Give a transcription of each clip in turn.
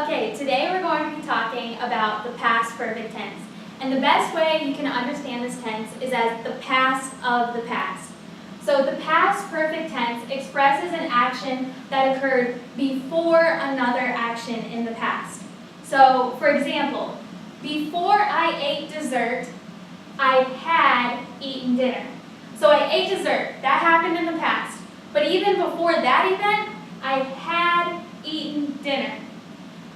Okay, today we're going to be talking about the past perfect tense. And the best way you can understand this tense is as the past of the past. So the past perfect tense expresses an action that occurred before another action in the past. So, for example, before I ate dessert, I had eaten dinner. So I ate dessert. That happened in the past. But even before that event, I had eaten dinner.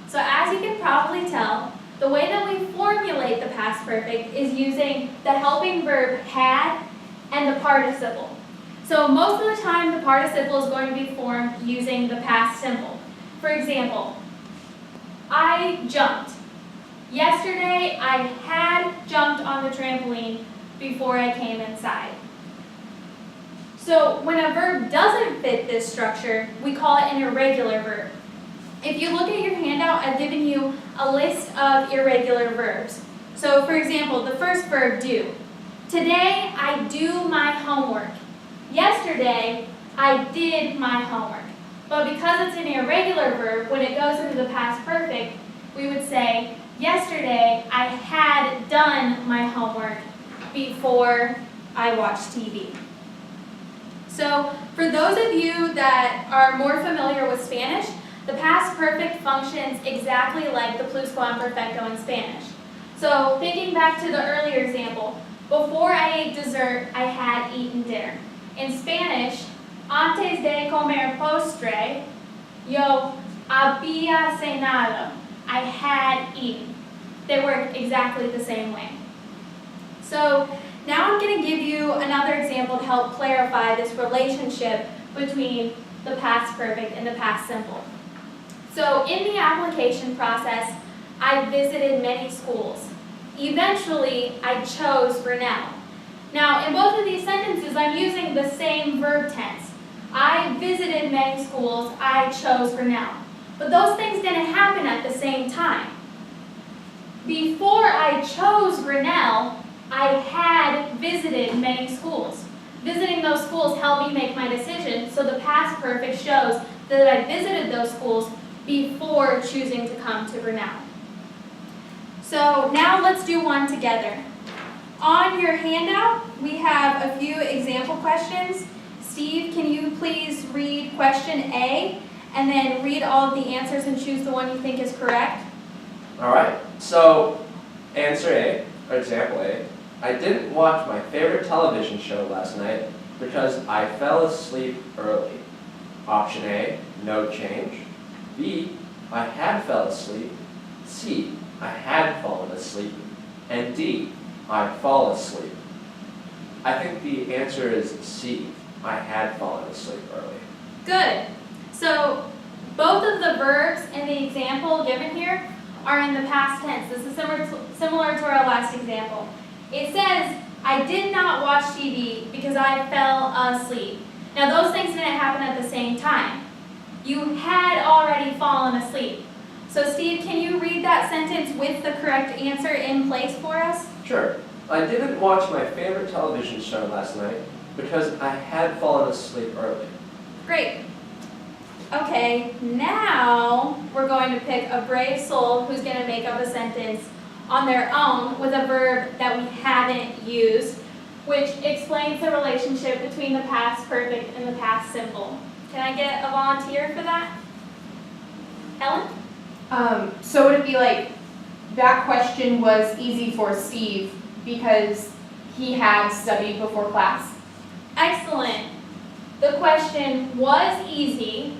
So as you can probably tell, the way that we formulate the past perfect is using the helping verb had and the participle. So most of the time, the participle is going to be formed using the past simple. For example, I jumped. Yesterday, I had jumped on the trampoline before I came inside. So when a verb doesn't fit this structure, we call it an irregular verb. If you look at your handout, I've given you a list of irregular verbs. So for example, the first verb, do. Today, I do my homework. Yesterday, I did my homework. But because it's an irregular verb, when it goes into the past perfect, we would say, yesterday, I had done my homework before I watched TV. So for those of you that are more familiar with Spanish, the past perfect functions exactly like the pluscuamperfecto in Spanish. So thinking back to the earlier example, before I ate dessert, I had eaten dinner. In Spanish, antes de comer postre, yo había cenado. I had eaten. They work exactly the same way. So now I'm going to give you another example to help clarify this relationship between the past perfect and the past simple. So in the application process, I visited many schools. Eventually, I chose Grinnell. Now, in both of these sentences, I'm using the same verb tense. I visited many schools, I chose Grinnell. But those things didn't happen at the same time. Before I chose Grinnell, I had visited many schools. Visiting those schools helped me make my decision, so the past perfect shows that I visited those schools before choosing to come to Grinnell. So now let's do one together. On your handout, we have a few example questions. Steve, can you please read question A and then read all of the answers and choose the one you think is correct? All right, so answer A, or example A, I didn't watch my favorite television show last night because I fell asleep early. Option A, no change. B, I had fell asleep. C, I had fallen asleep. And D, I fall asleep. I think the answer is C, I had fallen asleep early. Good. So both of the verbs in the example given here are in the past tense. This is similar to our last example. It says, I did not watch TV because I fell asleep. Now those things didn't happen at the same time. You had already fallen asleep. So Steve, can you read that sentence with the correct answer in place for us? Sure. I didn't watch my favorite television show last night because I had fallen asleep early. Great. Okay, now we're going to pick a brave soul who's going to make up a sentence on their own with a verb that we haven't used, which explains the relationship between the past perfect and the past simple. Can I get a volunteer for that? Ellen? So would it be like, that question was easy for Steve because he had studied before class? Excellent. The question was easy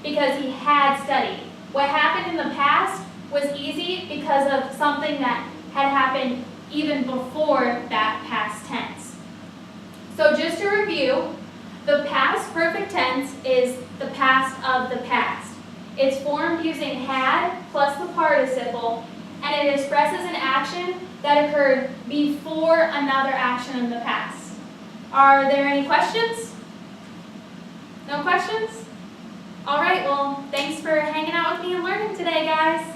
because he had studied. What happened in the past was easy because of something that had happened even before that past tense. So just to review, the past perfect tense is the past of the past. It's formed using had plus the participle, and it expresses an action that occurred before another action in the past. Are there any questions? No questions? All right, well, thanks for hanging out with me and learning today, guys.